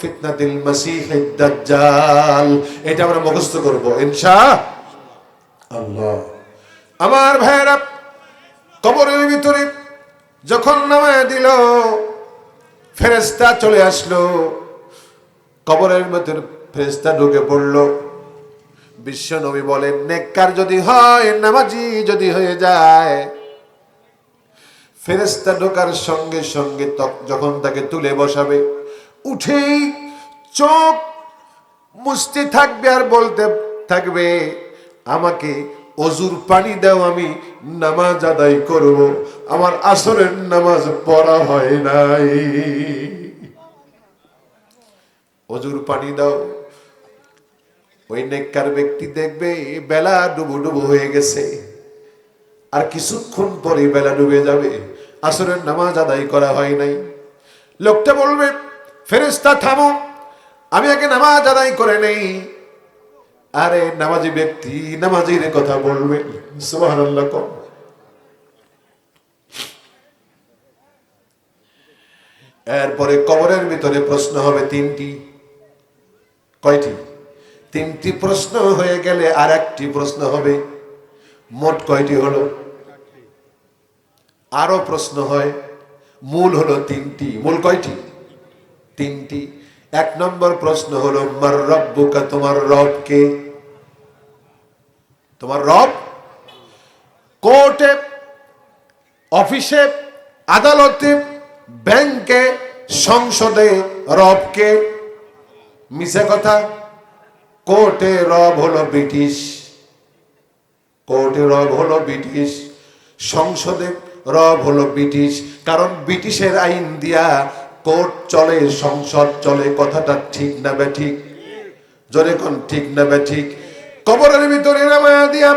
ফিতনাতিল মাসিহিদ দাজ্জাল, এটা আমরা মুখস্থ করব ইনশাআল্লাহ। আমার ভাইরা, কবরের ভিতরে যখন নামায় দিল, ফেরেশতা চলে আসলো, কবরের ভিতরে ফেরেশতা ঢুকে পড়ল। বিশ্ব নবী বলেন, নেককার যদি হয়, নামাজি যদি হয়ে যায়, ফেরেশতা ঢোকার সঙ্গে সঙ্গে যখন তাকে তুলে বসাবে, উঠেই চোখ মুছতে থাকবে আর বলতে থাকবে, আমাকে অজুর পানি দাও, আমি নামাজ আদায় করব, আমার আসরের নামাজ পড়া হয় নাই, অজুর পানি দাও। ওই নেককার ব্যক্তি দেখবে বেলা ডুবু ডুবু হয়ে গেছে, আর কিছুক্ষণ পরে বেলা ডুবে যাবে, আসরের নামাজ আদায় করা হয় নাই। লোকটা বলবে, ফেরেশতা থামো, আমি আগে নামাজ আদায় করে নেই। আরে নামাজি ব্যক্তি নামাজির কথা বলবে, সুবহানাল্লাহ। এরপরে কবরের ভিতরে প্রশ্ন হবে তিনটি। কয়টি? তিনটি প্রশ্ন হয়ে গেলে আর একটি প্রশ্ন হবে। মোট কয়টি হলো? আরো প্রশ্ন হয়। মূল হলো তিনটি। মূল কয়টি? তিনটি। এক নম্বর প্রশ্ন হলো, মার রব্বুকা, তোমার রব কে? তোমার রব? কোর্টে, অফিসে, আদালতে, ব্যাংকে, সংসদে রব কে? মিছা কথা। কোর্টে রব হলো ব্রিটিশ, কোর্টে রব হলো ব্রিটিশ, সংসদে রব হলো ব্রিটিশ, কারণ ব্রিটিশের আইন দিয়া কোর্ট চলে, সংসদ চলে। কথাটা ঠিক না বেঠিক? জোরে কোন ঠিক না বেঠিক? কবরের ভিতরে নামায়া দিয়া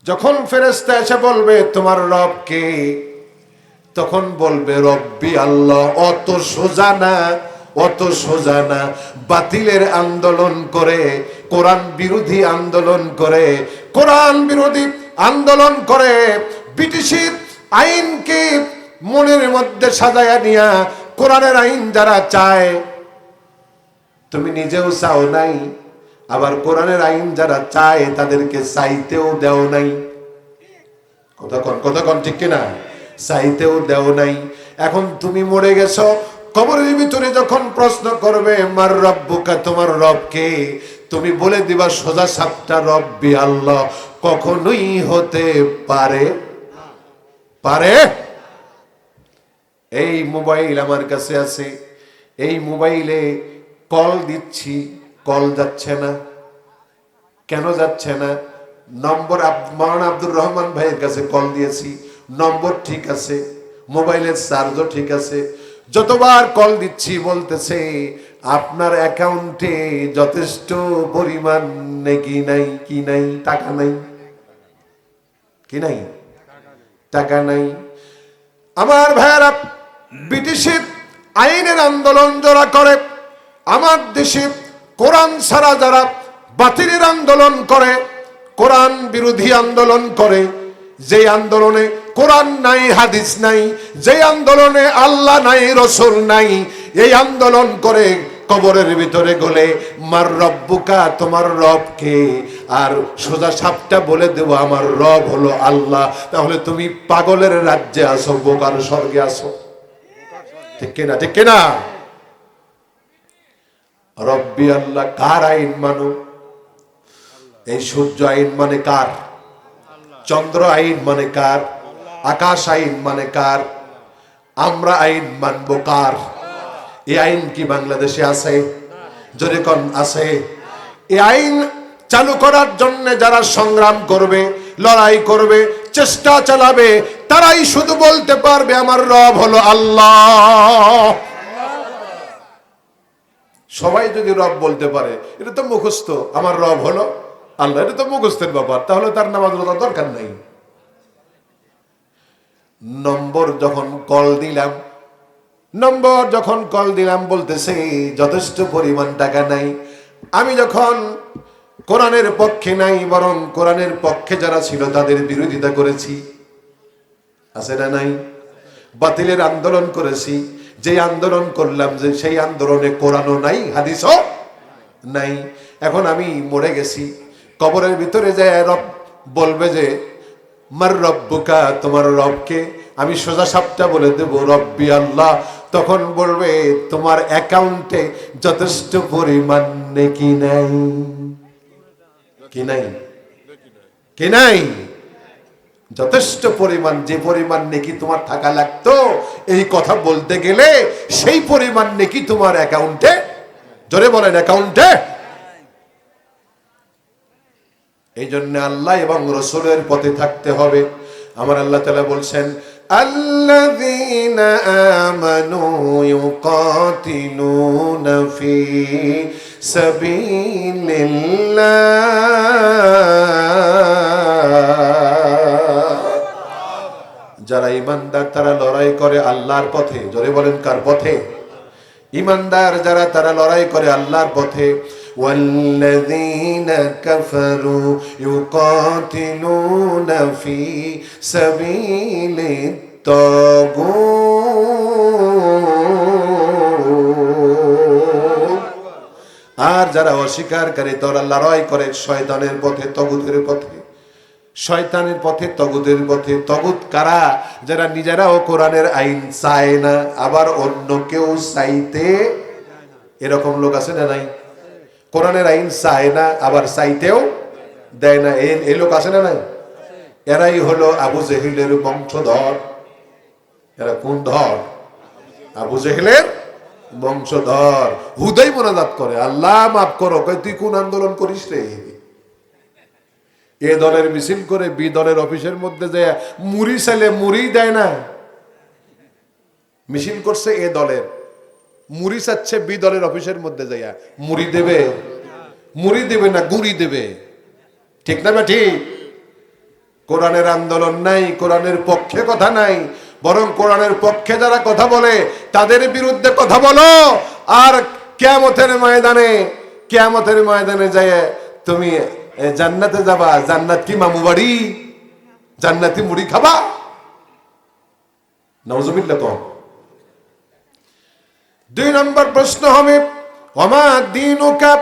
যখন ফেরেশতা এসে বলবে, তোমার রব কে? তখন বলবে, রব্বি আল্লাহ। অত সোজা না, অত সোজা না। বাতিলের আন্দোলন করে, কোরআন বিরোধী আন্দোলন করে, কোরআন বিরোধী আন্দোলন করে, ব্রিটিশের আইনকে মনের মধ্যে সাজায়া নিয়া কোরআনের আইন যারা চায়, তুমি নিজেও চাও নাই, আবার কোরআনের আইন যারা চায় তাদেরকে চাইতেও দেও নাই। কতক্ষণ ঠিক কিনা? চাইতেও দেও নাই। এখন তুমি মরে গেছো, কবরের ভিতরে যখন প্রশ্ন করবে, মার রব্বুকা, তোমার রব কে? তুমি বলে দিবা সোজা সাপটা, রব্বি আল্লাহ। কখনোই হতে পারে? পারে? এই মোবাইল আমার কাছে আছে, এই মোবাইলে কল দিচ্ছি, কল যাচ্ছে না। কেন যাচ্ছে না? নম্বর মাওলানা আব্দুর রহমান ভাইয়ের কাছে কল দিয়েছি, নম্বর ঠিক আছে, মোবাইলের চার্জও ঠিক আছে, যতবার কল দিচ্ছি বলতেছে আপনার অ্যাকাউন্টে যথেষ্ট পরিমাণ নেকি নাই, কি নাই, টাকা নাই, কি নাই, টাকা নাই। আমার ভাইয়েরা, ব্রিটিশের আইনের আন্দোলন যারা করে, আমার দেশে কোরআন ছাড়া যারা বাতিলের আন্দোলন করে, কোরআন বিরোধী আন্দোলন করে, যে আন্দোলনে কোরআন নাই, হাদিস নাই, যে আন্দোলনে আল্লাহ নাই, রসুল নাই, এই আন্দোলন করে কবরের ভিতরে গলে, মার রব্বুকা, তোমার রব কে? আর সোজা সাপটা বলে দেব, আমার রব হলো আল্লাহ। তাহলে তুমি পাগলের রাজ্যে আসো, বোকার স্বর্গে আসো। ঠিক কিনা? ঠিক কিনা? রব্বি আল্লাহ কার আইন মানো? এই সূর্য আইন মানে কার? চন্দ্র আইন মানে কার? আকাশ আইন মানে কার? আমরা আইন মানবো কার? এই আইন কি বাংলাদেশে আছে? জোরে কোন আছে? এই আইন চালু করার জন্য যারা সংগ্রাম করবে, লড়াই করবে, চেষ্টা চালাবে, তারাই শুধু বলতে পারবে, আমার রব হলো আল্লাহ। সবাই যদি রব বলতে পারে, এটা তো মুখস্থ, আমার রব হলো আল্লাহ, এটা তো মুখস্থের ব্যাপার, তাহলে তার নামাজ রোজার দরকার নাই। নম্বর যখন কল দিলাম, বলতেছে যথেষ্ট পরিমাণ টাকা নাই। আমি যখন কোরআনের পক্ষে নাই, বরং কোরআনের পক্ষে যারা ছিল তাদের বিরোধিতা করেছি, আছে না নাই? বাতিলের আন্দোলন করেছি, যে আন্দোলন করলাম, যে সেই আন্দোলনে কোরআনও নাই, হাদিসও নাই। এখন আমি মরে গেছি, কবরের ভিতরে যায় রব বলবে যে মার রব্বুকা, তোমার রবকে? আমি সোজা সাপটা বলে দেব রব্বি আল্লাহ। তখন বলবে তোমার অ্যাকাউন্টে যথেষ্ট পরিমাণ নেকি নাই। কি নাই? কি নাই? যথেষ্ট পরিমাণ, যে পরিমাণ নেকি তোমার থাকা লাগতো এই কথা বলতে গেলে সেই পরিমাণ নেকি তোমার অ্যাকাউন্টে, জোরে বলেন, অ্যাকাউন্টে। এই জন্য আল্লাহ এবং রসুলের পথে থাকতে হবে। আমার আল্লাহ তাআলা বলছেন আল্লাযীনা আমানু ইউকাতিলুনা ফি সাবিলিল্লাহ। যারা ঈমানদার তারা লড়াই করে আল্লাহর পথে। জোরে বলেন, কার পথে? ঈমানদার যারা তারা লড়াই করে আল্লাহর পথে। ওয়াল্লাযীনা কাফারু ইউকাতিলুনা ফি সাবিলিত তাগুত। আর যারা অস্বীকারী তারা লড়াই করে শয়তানের পথে, তাগুতের পথে। শয়তানের পথে, তগুদের পথে। তগুত কারা? যারা নিজেরাও কোরআনের আইন চায় না, আবার অন্য কেউ চাইতে, এরকম লোক আছে না নাই? কোরআনের আইন চায় না, আবার চাইতেও দেয় না, এই লোক আছে না নাই? এরাই হলো আবু জেহেলের বংশধর। এরা কোন ধর? আবু জেহেলের বংশধর। হুদাই মোনাজাত করে, আল্লাহ মাফ করো। তুই কোন আন্দোলন করিস রে? এ দলের মিছিল করে বি দলের অফিসের মধ্যে যে মুড়ি চাইলে মুড়ি দেয় না। মিছিল করছে এ দলের, মুড়ি চাচ্ছে বি দলের অফিসের মধ্যে যাইয়া, মুড়ি দেবে? মুড়ি দেবে না, গুড়ি দেবে। ঠিক না বা ঠিক? কোরআনের আন্দোলন নাই, কোরআনের পক্ষে কথা নাই, বরং কোরআনের পক্ষে যারা কথা বলে তাদের বিরুদ্ধে কথা বলো। আর কিয়ামতের ময়দানে যায় তুমি জান্নাতে যাবা। জান্নাত কি মামু বাড়ি? জান্নাতি মুড়ি খাবা? নাউজুবিল্লাহ। কম। 2 নম্বর প্রশ্ন হবে ওমা দীনুকা,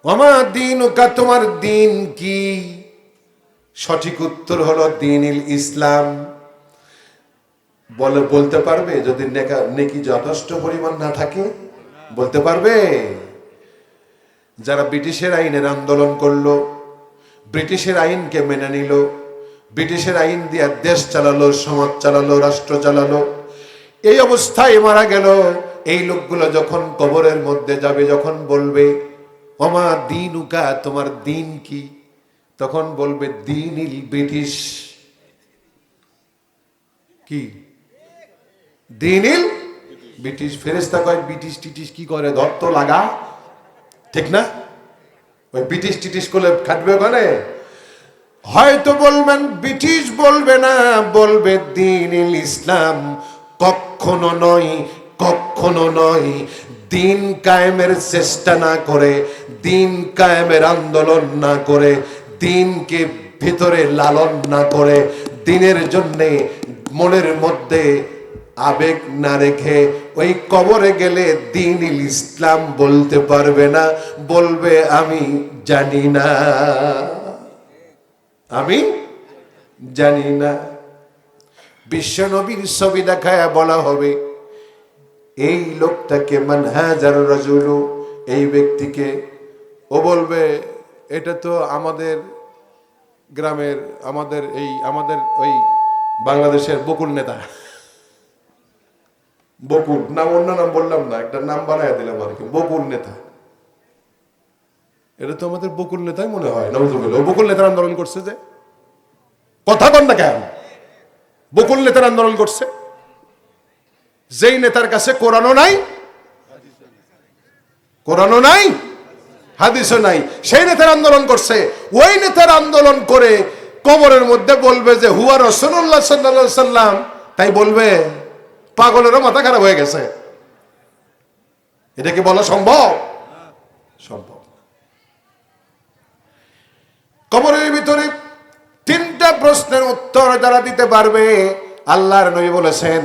ওমা দীনুকা, তোমার দিন কি? সঠিক উত্তর হলো দীনুল ইসলাম। বলতে পারবে যদি নেকি যথেষ্ট পরিমাণ না থাকে? বলতে পারবে? যারা ব্রিটিশের আইনের আন্দোলন করলো, ব্রিটিশের আইনকে মেনে নিল, ব্রিটিশের আইন দিয়ে দেশ চালালো, সমাজ চালালো, রাষ্ট্র চালালো, এই অবস্থায় মারা গেল। এই লোকগুলো যখন কবরের মধ্যে যাবে, যখন বলবে ওমা দীনুকা, তোমার দিন কি? তখন বলবে দীনুল ব্রিটিশ। কি? দীনুল ব্রিটিশ। ফেরেশতা কয় ব্রিটিশ টিটিশ কি করে, ধরতো লাগা। ঠিক না? ওই ব্রিটিশ টিটিশ করলে খাটবে ওখানে? হয়তো বলবেন ব্রিটিশ, বলবে না, বলবে দীনুল ইসলাম। কখনো নয়, কখনো নয়। দিন কায়েমের চেষ্টা না করে, দিন কায়েমের আন্দোলন না করে, দিনকে ভিতরে লালন না করে, দিনের জন্যে মনের মধ্যে আবেগ না রেখে ওই কবরে গেলে দীনুল ইসলাম বলতে পারবে না। বলবে আমি জানি না, আমি জানি না। বিশ্ব নবীর ছবি দেখায় বলা হবে এই লোকটাকে মান হাজার রাজুলু, এই ব্যক্তিকে। ও বলবে এটা তো আমাদের গ্রামের, আমাদের ওই বাংলাদেশের বকুল নেতা। বকুল নাম, অন্য নাম বললাম না, একটা নাম বানায় দিলাম আর কি, বকুল নেতা। এটা তো আমাদের বকুল নেতাই মনে হয়। নাউজুবিল্লাহ। বকুল নেতার আন্দোলন করছে যে, কথা কন না কেন? বকুল নেতার আন্দোলন করছে, যেই নেতার কাছে কোরআনও নাই, কোরআনও নাই, হাদিসও নাই, সেই নেতার আন্দোলন করছে। ওই নেতার আন্দোলন করে কবরের মধ্যে বলবে যে হুয়া রাসূলুল্লাহ সাল্লাল্লাহু আলাইহি সাল্লাম, তাই বলবে? পাগলেরও মাথা খারাপ হয়ে গেছে। এটা কি বলা সম্ভব? সম্ভব। কবরের ভিতরে 3টা প্রশ্নের উত্তর যারা দিতে পারবে, আল্লাহর নবী বলেছেন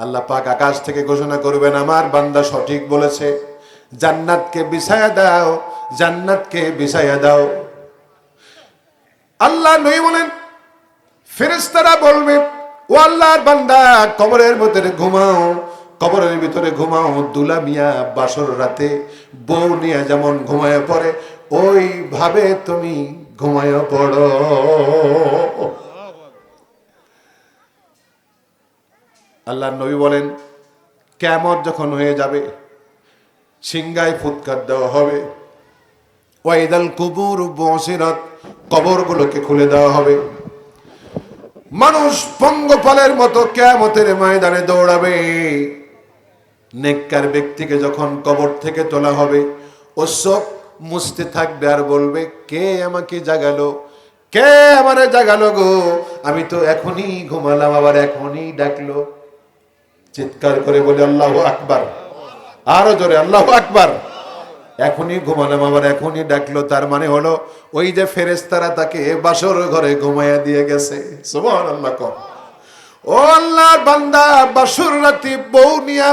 আল্লাহ পাক আকাশ থেকে ঘোষণা করবেন, আমার বান্দা সঠিক বলেছে, জান্নাতকে বিছায়া দাও, জান্নাতকে বিছায়া দাও। আল্লাহ নবী বলেন, ফেরেশতারা বলবে, ও আল্লাহর বান্দা, কবরের ভিতরে ঘুমাও, কবরের ভিতরে ঘুমাও। দুলা মিয়া বাসর রাতে বউ নিয়ে যেমন ঘুমায় পড়ে, ওইভাবে তুমি ঘুমায় পড়ো। আল্লাহ নবী বলেন, কিয়ামত যখন হয়ে যাবে, সিংহায় ফুৎকার দেওয়া হবে, ওয়াইদাল কুবুর বুসিরাত, কবরগুলোকে খুলে দেওয়া হবে। মানুষ পঙ্গপালের মতো কিয়ামতের ময়দানে দৌড়াবে। নেককার ব্যক্তিকে যখন কবর থেকে তোলা হবে, ও চোখ মুছতে থাকবে আর বলবে, কে আমাকে জাগালো, কে আমারে জাগালো গো, আমি তো এখনই ঘুমালাম, আবার এখনই ডাকলো। চিৎকার করে বলে আল্লাহু আকবার, আরো জোরে আল্লাহু আকবার। এখনই ঘুমালাম, আবার এখনই ডাকলো। তার মানে হলো, ওই যে ফেরেশতারা তাকে বাসর ঘরে ঘুমাইয়া দিয়ে গেছে। সুবহানাল্লাহ। ও আল্লাহর বান্দা, বাসর রাতে বউ নিয়া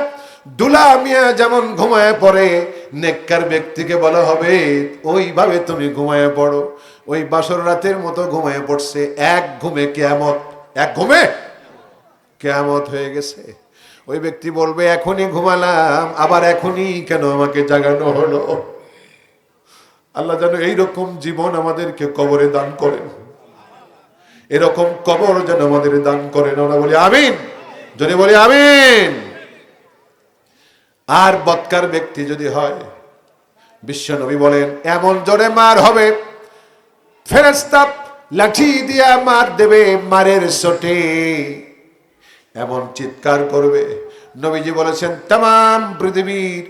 দুলা মিয়া যেমন ঘুমায় পড়ে, নেককার ব্যক্তিকে বলা হবে, ওইভাবে তুমি ঘুমায় পড়ো। ওই বাসর রাতের মতো ঘুমায় পড়ছে, এক ঘুমে কিয়ামত, এক ঘুমে কিয়ামত হয়ে গেছে। ওই ব্যক্তি বলবে, এখনই ঘুমালাম, আবার এখনই কেন আমাকে জাগানো হলো। আল্লাহ যেন এইরকম জীবন আমাদেরকে কবরে দান করেন, এরকম কবর যেন আমাদের দান করেন। আমরা বলি আমিন, যদি বলি আমিন। আর বদকার ব্যক্তি যদি হয়, বিশ্ব নবী বলেন, এমন জোরে মার হবে, ফেরেশতা লাঠি দিয়া মার দেবে, মারের চোটে এমন চিৎকার করবে। নবীজি বলেছেন, তাম পৃথিবীর